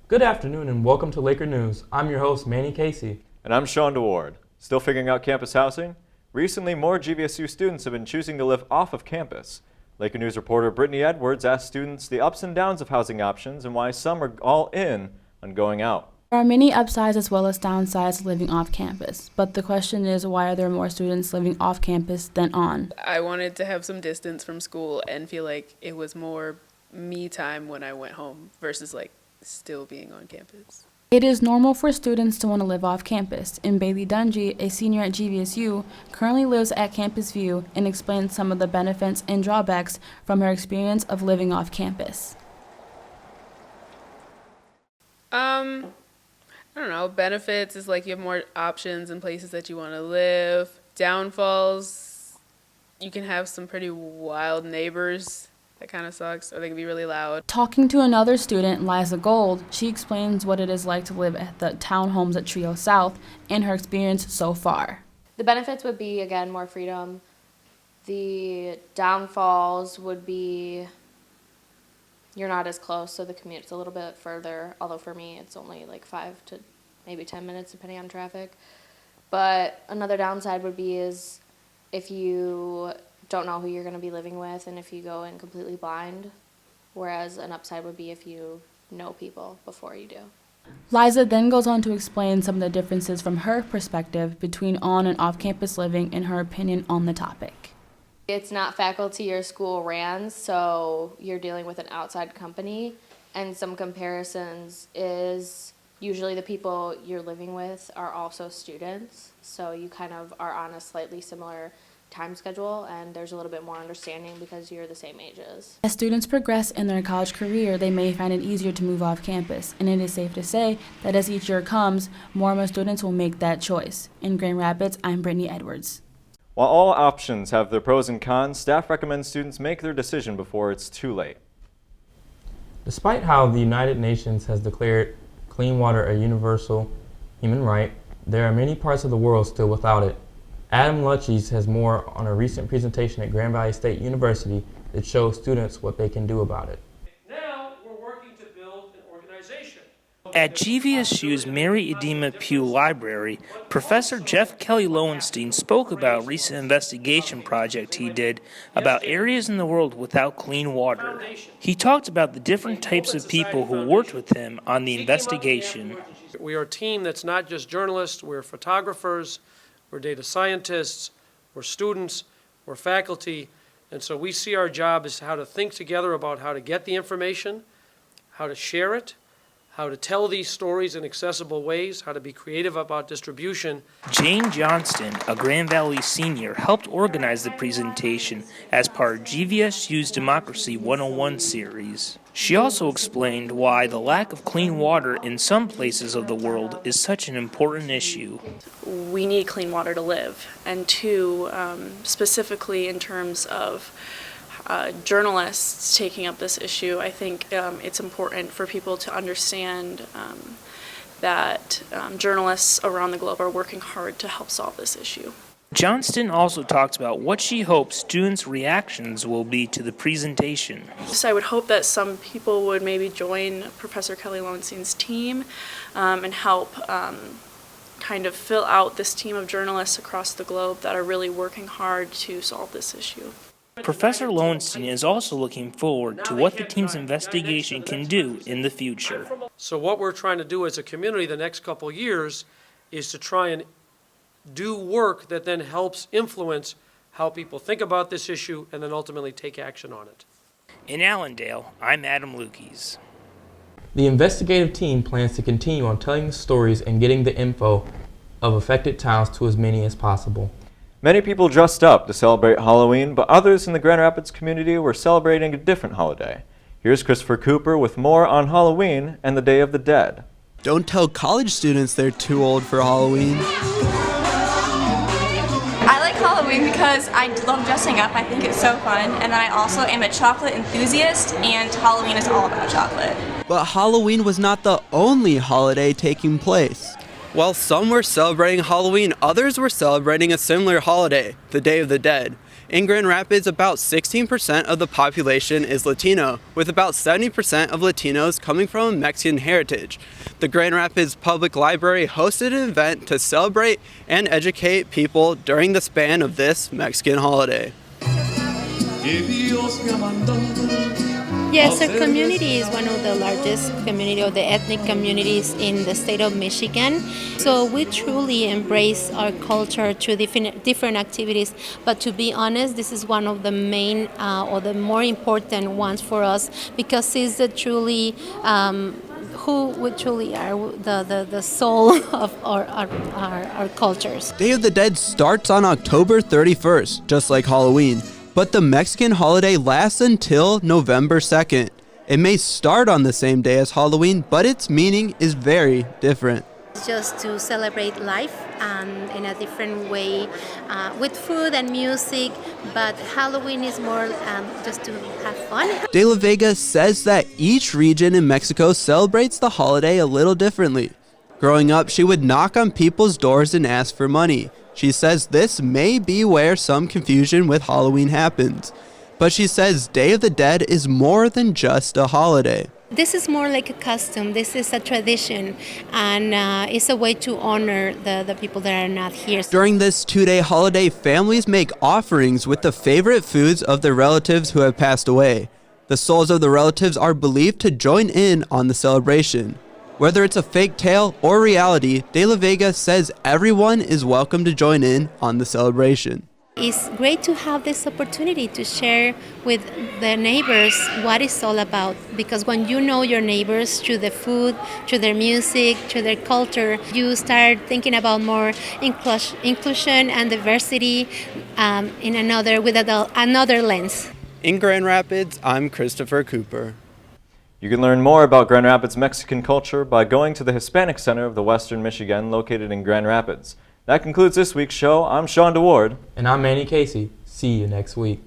Good afternoon and welcome to Laker News. I'm your host, Manny Casey. And I'm DeWard. Still figuring out campus housing? Recently, more GVSU students have been choosing to live off of campus. Laker News reporter Brittany Edwards asked students the ups and downs of housing options and why some are all in on going out. There are many upsides as well as downsides of living off campus, but the question is, why are there more students living off campus than on? I wanted to have some distance from school and feel like it was more me time when I went home versus still being on campus. It is normal for students to want to live off campus, and Bailey Dungy, a senior at GVSU, currently lives at Campus View and explains some of the benefits and drawbacks from her experience of living off campus. I don't know. Benefits is you have more options and places that you want to live. Downfalls, you can have some pretty wild neighbors. That kind of sucks, or they can be really loud. Talking to another student, Liza Gold, she explains what it is like to live at the townhomes at Trio South and her experience so far. The benefits would be, again, more freedom. The downfalls would be you're not as close, so the commute's a little bit further, although for me it's only 5 to maybe 10 minutes depending on traffic. But another downside would be is if you don't know who you're going to be living with and if you go in completely blind, whereas an upside would be if you know people before you do. Liza then goes on to explain some of the differences from her perspective between on and off-campus living and her opinion on the topic. It's not faculty or school ran, so you're dealing with an outside company, and some comparisons is usually the people you're living with are also students, so you kind of are on a slightly similar time schedule, and there's a little bit more understanding because you're the same ages. As students progress in their college career, they may find it easier to move off campus, and it is safe to say that as each year comes, more and more students will make that choice. In Grand Rapids, I'm Brittany Edwards. While all options have their pros and cons, staff recommends students make their decision before it's too late. Despite how the United Nations has declared clean water a universal human right, there are many parts of the world still without it. Adam Luchis has more on a recent presentation at Grand Valley State University that shows students what they can do about it. Now we're working to build an organization. At GVSU's Mary Edema Pugh Library, Professor Jeff Kelly Lowenstein spoke about a recent investigation project he did about areas in the world without clean water. He talked about the different types of people who worked with him on the investigation. We are a team that's not just journalists, we're photographers, we're data scientists, we're students, we're faculty, and so we see our job as how to think together about how to get the information, how to share it, how to tell these stories in accessible ways, how to be creative about distribution. Jane Johnston, a Grand Valley senior, helped organize the presentation as part of GVSU's Democracy 101 series. She also explained why the lack of clean water in some places of the world is such an important issue. We need clean water to live, and two, specifically in terms of journalists taking up this issue, I think it's important for people to understand that journalists around the globe are working hard to help solve this issue. Johnston also talked about what she hopes students' reactions will be to the presentation. So I would hope that some people would maybe join Professor Kelly Lowenstein's team and help kind of fill out this team of journalists across the globe that are really working hard to solve this issue. Professor Lowenstein is also looking forward to what the team's investigation can do in the future. So what we're trying to do as a community the next couple of years is to try and do work that then helps influence how people think about this issue and then ultimately take action on it. In Allendale, I'm Adam Lukes. The investigative team plans to continue on telling the stories and getting the info of affected towns to as many as possible. Many people dressed up to celebrate Halloween, but others in the Grand Rapids community were celebrating a different holiday. Here's Christopher Cooper with more on Halloween and the Day of the Dead. Don't tell college students they're too old for Halloween. I like Halloween because I love dressing up. I think it's so fun. And then I also am a chocolate enthusiast, and Halloween is all about chocolate. But Halloween was not the only holiday taking place. While some were celebrating Halloween, others were celebrating a similar holiday, the Day of the Dead. In Grand Rapids, about 16% of the population is Latino, with about 70% of Latinos coming from Mexican heritage. The Grand Rapids Public Library hosted an event to celebrate and educate people during the span of this Mexican holiday. Yes, our community is one of the largest community of the ethnic communities in the state of Michigan. So we truly embrace our culture through different activities. But to be honest, this is one of the main or the more important ones for us because it's the truly who we truly are, the soul of our cultures. Day of the Dead starts on October 31st, just like Halloween. But the Mexican holiday lasts until November 2nd. It may start on the same day as Halloween, but its meaning is very different. It's just to celebrate life in a different way with food and music, but Halloween is more just to have fun. De La Vega says that each region in Mexico celebrates the holiday a little differently. Growing up, she would knock on people's doors and ask for money. She says this may be where some confusion with Halloween happens. But she says Day of the Dead is more than just a holiday. This is more like a custom. This is a tradition, and it's a way to honor the people that are not here. During this two-day holiday, families make offerings with the favorite foods of their relatives who have passed away. The souls of the relatives are believed to join in on the celebration. Whether it's a fake tale or reality, De La Vega says everyone is welcome to join in on the celebration. It's great to have this opportunity to share with the neighbors what it's all about, because when you know your neighbors through the food, through their music, through their culture, you start thinking about more inclusion and diversity with another lens. In Grand Rapids, I'm Christopher Cooper. You can learn more about Grand Rapids Mexican culture by going to the Hispanic Center of the Western Michigan located in Grand Rapids. That concludes this week's show. I'm Sean DeWard. And I'm Manny Casey. See you next week.